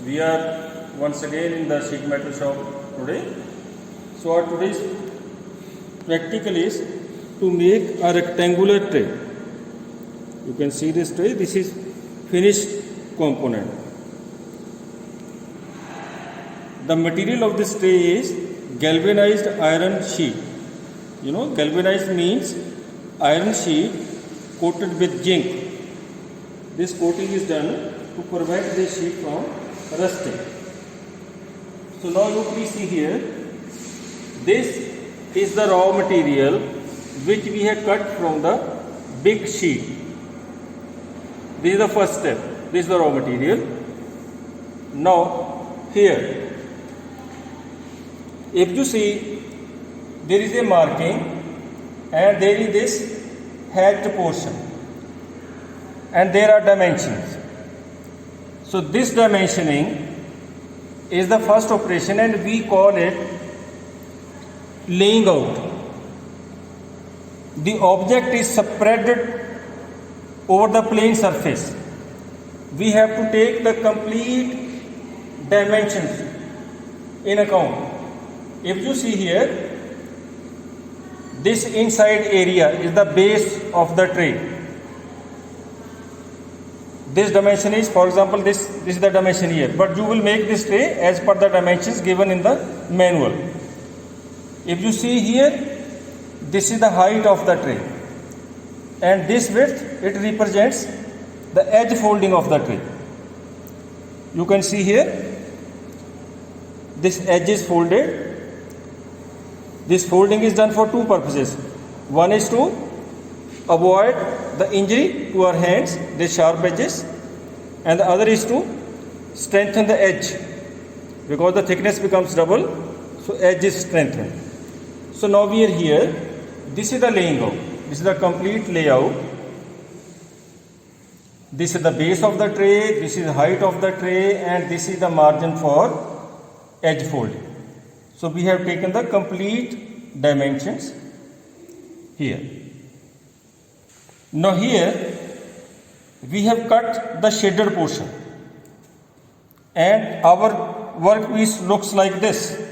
We are once again in the sheet metal shop today. So our today's practical is to make a rectangular tray. You can see this tray. This is finished component. The material of this tray is galvanized iron sheet. You know, galvanized means iron sheet coated with zinc. This coating is done to prevent this sheet from rusting. So now you please see here, this is the raw material which we have cut from the big sheet. This is the first step. This is the raw material. Now here, if you see, there is a marking and there is this hatched portion and there are dimensions. So this dimensioning is the first operation and we call it laying out. The object is spread over the plane surface. We have to take the complete dimensions in account. If you see here, this inside area is the base of the tray. This dimension is, for example, this is the dimension here, but you will make this tray as per the dimensions given in the manual. If you see here, this is the height of the tray, and this width, it represents the edge folding of the tray. You can see here, this edge is folded. This folding is done for two purposes. One is to avoid the injury to our hands, the sharp edges, and the other is to strengthen the edge, because the thickness becomes double, so edge is strengthened. So now we are here. This is the laying out. This is the complete layout. This is the base of the tray, this is the height of the tray, and this is the margin for edge folding. So we have taken the complete dimensions here. Now here we have cut the shaded portion and our workpiece looks like this.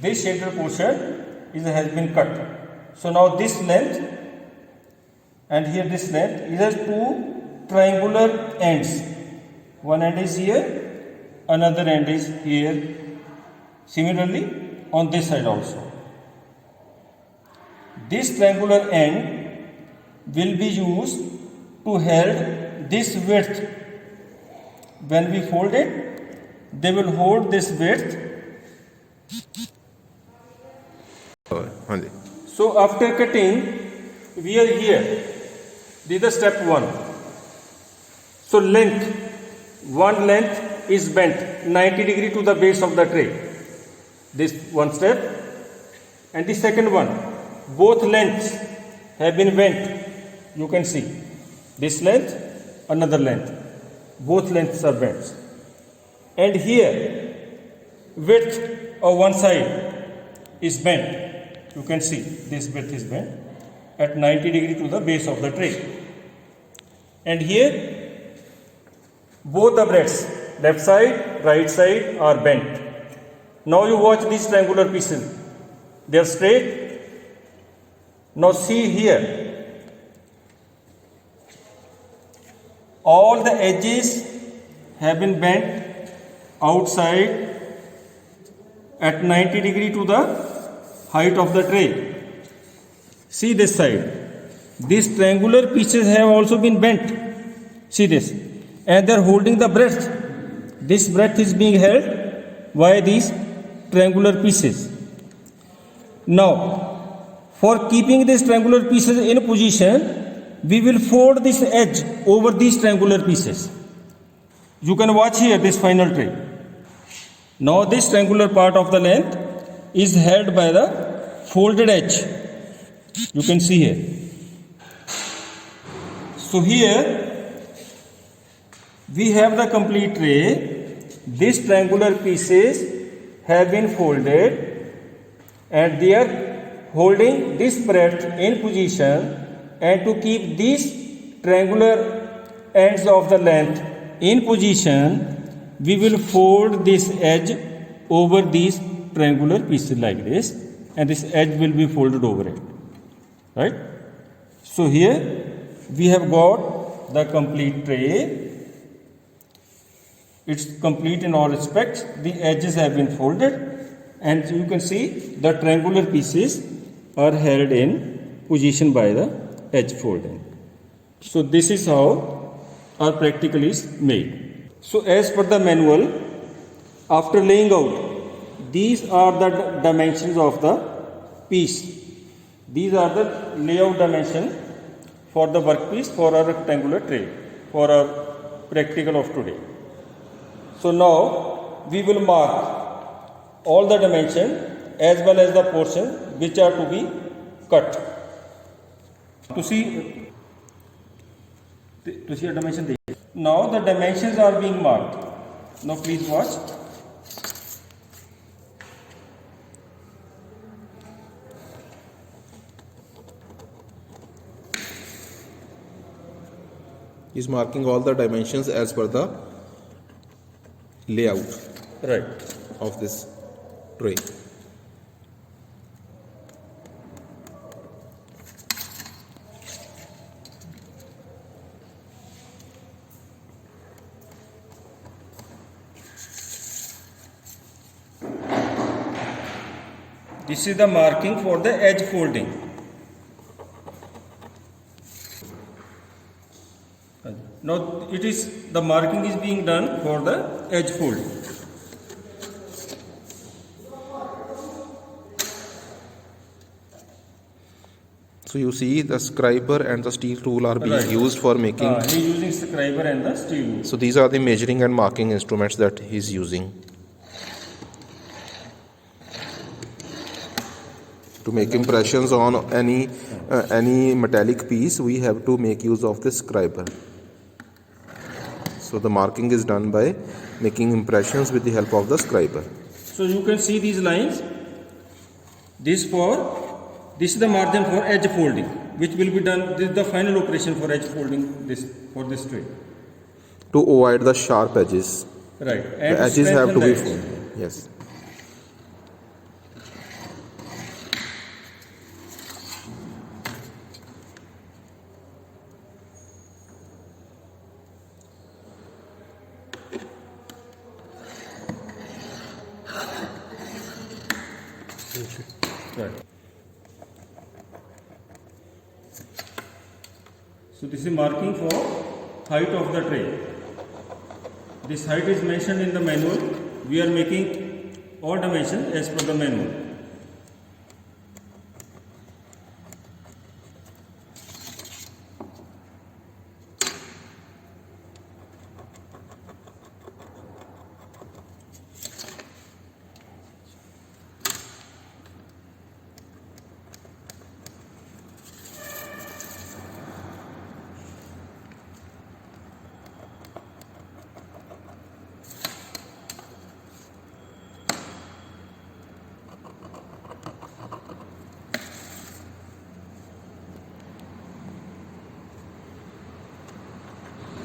This shaded portion has been cut. So now this length and here this length is has two triangular ends. One end is here, another end is here. Similarly on this side also. This triangular end will be used to hold this width. When we fold it, they will hold this width. So after cutting, we are here. This is the step 1. So length, one length is bent 90 degree to the base of the tray. This one step. And the second one, both lengths have been bent. You can see this length, another length. Both lengths are bent. And here, width of one side is bent. You can see this width is bent at 90 degree to the base of the tray. And here, both the breadths, left side, right side, are bent. Now you watch these triangular pieces. They are straight. Now see here. All the edges have been bent outside at 90 degree to the height of the tray. See this side. These triangular pieces have also been bent. See this. And they are holding the breadth. This breadth is being held by these triangular pieces. Now, for keeping these triangular pieces in position, we will fold this edge over these triangular pieces. You can watch here this final tray. Now this triangular part of the length is held by the folded edge. You can see here. So here we have the complete tray. These triangular pieces have been folded and they are holding this breadth in position, and to keep these triangular ends of the length in position, we will fold this edge over these triangular pieces like this, and this edge will be folded over it, right? So here we have got the complete tray. It's complete in all respects. The edges have been folded, and you can see the triangular pieces are held in position by the edge folding. So this is how our practical is made. So as per the manual, after laying out, these are the dimensions of the piece. These are the layout dimension for the workpiece for our rectangular tray, for our practical of today. So now we will mark all the dimension as well as the portion which are to be cut. To see a dimension. Now the dimensions are being marked. Now please watch. Is marking all the dimensions as per the layout of this tray. This is the marking for the edge folding. Now the marking is being done for the edge folding. So you see the scriber and the steel tool are being used for making. He is using scriber and the steel tool. So these are the measuring and marking instruments that he is using to make impressions on any metallic piece. We have to make use of the scriber. So the marking is done by making impressions with the help of the scriber. So you can see these lines. This is the margin for edge folding, which will be done. This is the final operation for edge folding for this tray. To avoid the sharp edges. Right. And the edges have to be folded. Yes. Right. So this is marking for height of the tray. This height is mentioned in the manual. We are making all dimensions as per the manual.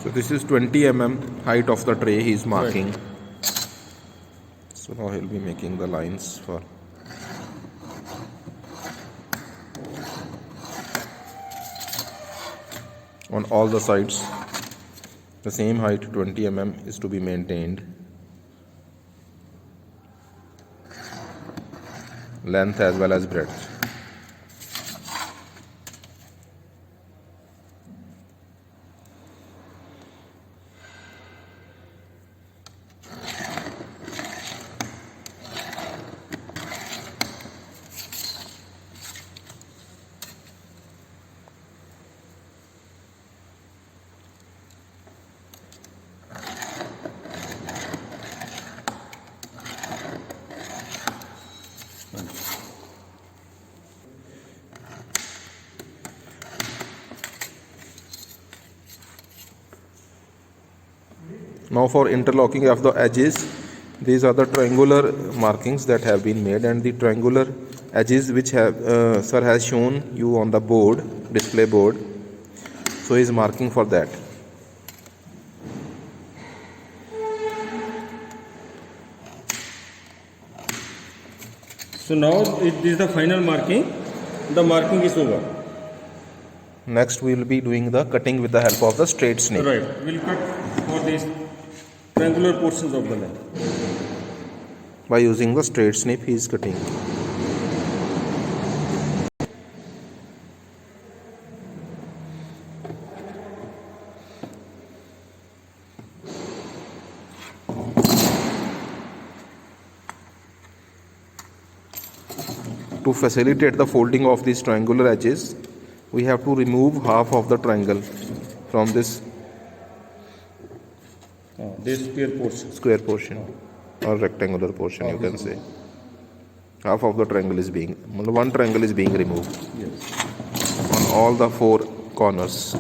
So this is 20 mm height of the tray he is marking. Right. So now he'll be making the lines for on all the sides. The same height 20 mm is to be maintained. Length as well as breadth. Now for interlocking of the edges, these are the triangular markings that have been made, and the triangular edges which have sir has shown you on the board, display board. So he is marking for that. So now this is the final marking. The marking is over. Next we will be doing the cutting with the help of the straight snip. Right. We'll cut for these triangular portions of the length. By using the straight snip he is cutting. To facilitate the folding of these triangular edges, we have to remove half of the triangle from this This square portion or rectangular portion, you can say. Half of the triangle is being, one triangle is being removed. Yes. On all the four corners.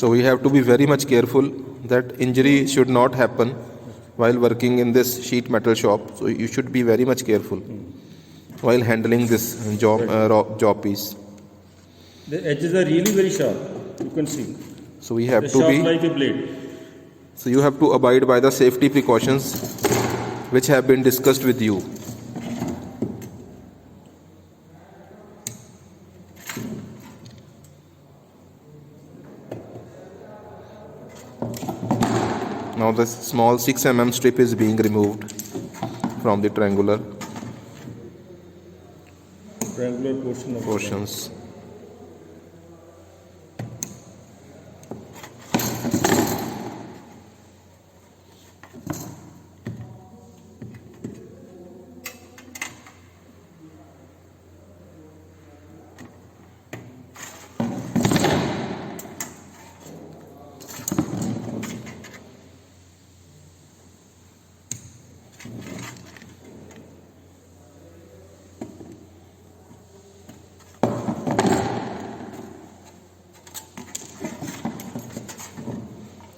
So we have to be very much careful that injury should not happen while working in this sheet metal shop. So you should be very much careful while handling this job piece. The edges are really very sharp. You can see. So we have They're to sharp be. like a blade. So you have to abide by the safety precautions which have been discussed with you. Now this small 6 mm strip is being removed from the triangular Portion of portions.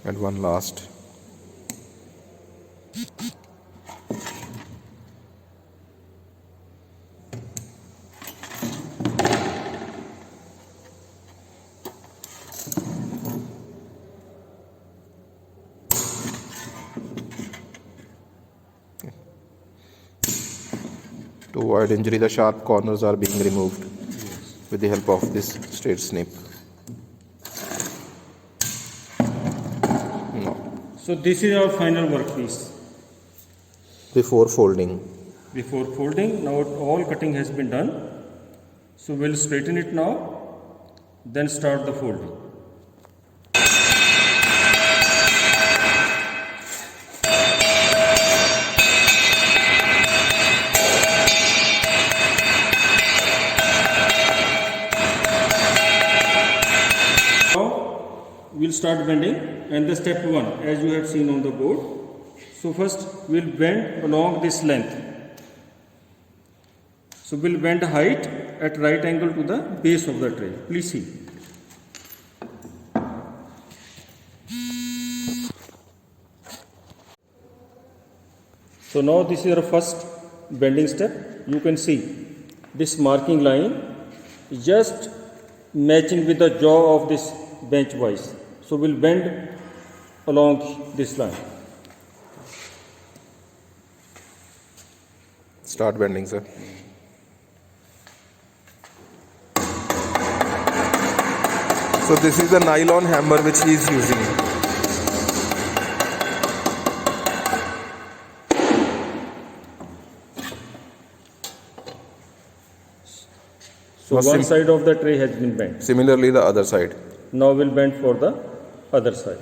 And one last. To avoid injury, the sharp corners are being removed with the help of this straight snip. So this is our final workpiece. Before folding. Before folding, now all cutting has been done. So we'll straighten it now, then start the folding. Now we'll start bending, and the step 1 as you have seen on the board. So first we'll bend along this length. So we'll bend height at right angle to the base of the tray. Please see. So now this is our first bending step. You can see this marking line is just matching with the jaw of this bench vise. So we'll bend along this line. Start bending, sir. So this is the nylon hammer which he is using. So one side of the tray has been bent. Similarly, the other side. Now we'll bend for the other side.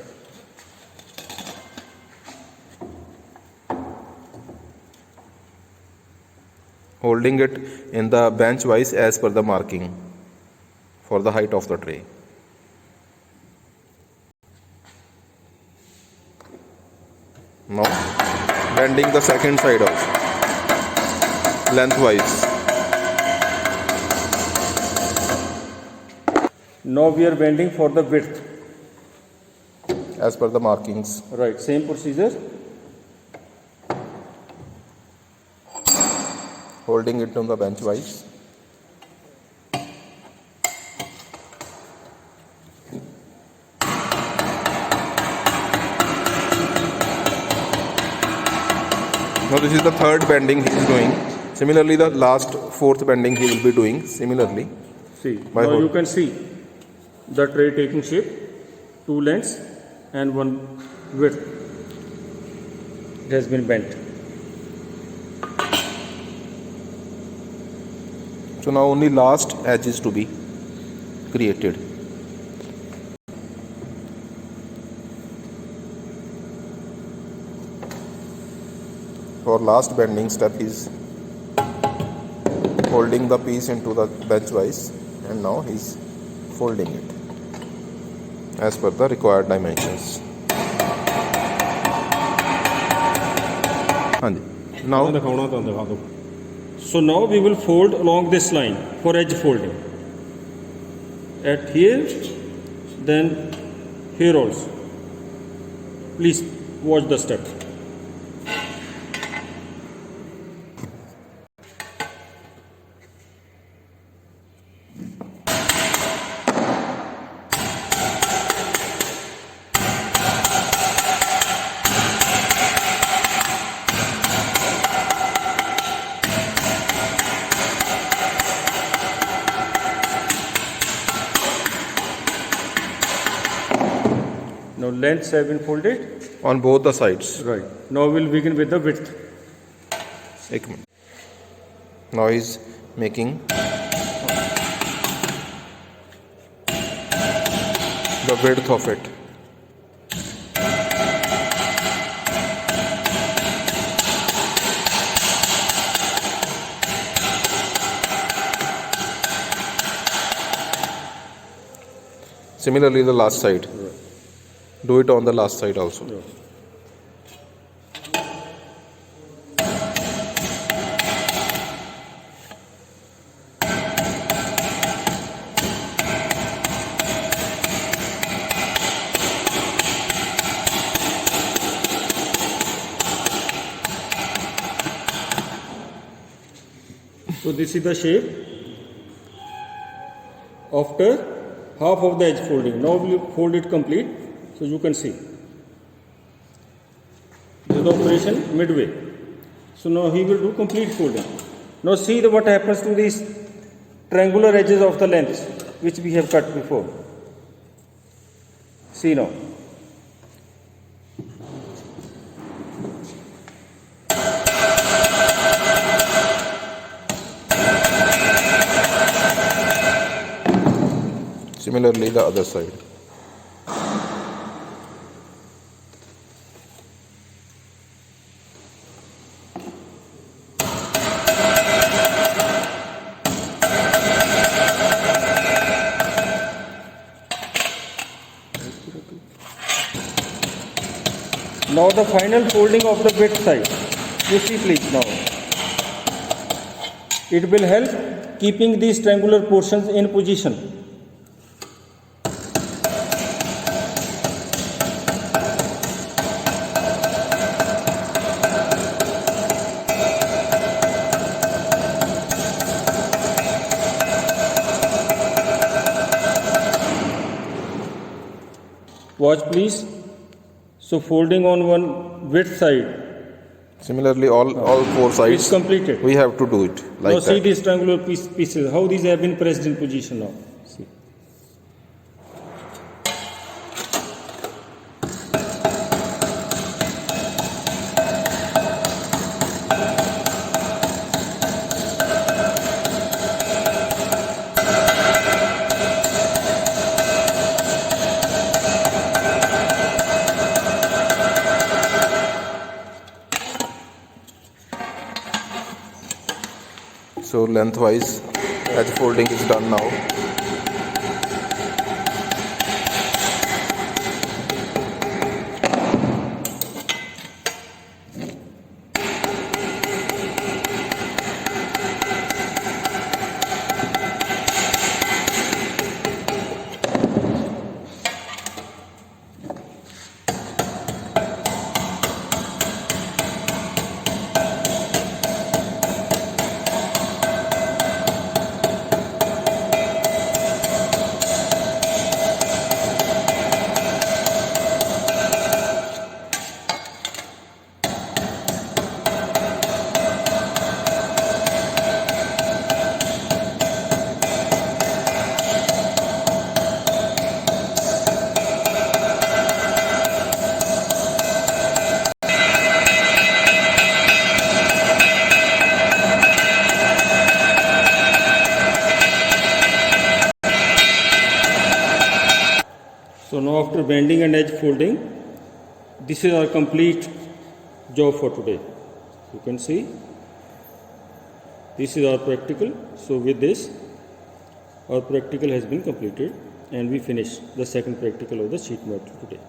Holding it in the bench vise as per the marking for the height of the tray. Now bending the second side also lengthwise. Now we are bending for the width. As per the markings. Right, same procedure. holding it on the bench wise. Now this is the third bending he is doing. Similarly, the last fourth bending he will be doing similarly. See, By now hold- you can see the tray taking shape, 2 lengths and 1 width. It has been bent. So now only last edge is to be created. For last bending step, he is holding the piece into the bench vise, and now he is folding it as per the required dimensions. Now So now we will fold along this line for edge folding. At here, then here also. Please watch the step. Now lengths have been folded. on both the sides. Right. Now we'll begin with the width. एक minute. Now he is making the width of it. Similarly, the last side. Do it on the last side also. So this is the shape after half of the edge folding. Now we'll fold it complete, so you can see. This is the operation midway. So now he will do complete folding. Now see what happens to these triangular edges of the lengths which we have cut before. See now. Similarly, the other side. Now the final folding of the width side. You see please now. It will help keeping these triangular portions in position. Watch please. So folding on one width side Similarly, all four is sides completed. we have to do it like Now see that. these triangular pieces, how these have been pressed in position now. See. So lengthwise edge folding is done now. after bending and edge folding, this is our complete job for today. You can see this is our practical. So with this, our practical has been completed and we finished the second practical of the sheet metal today.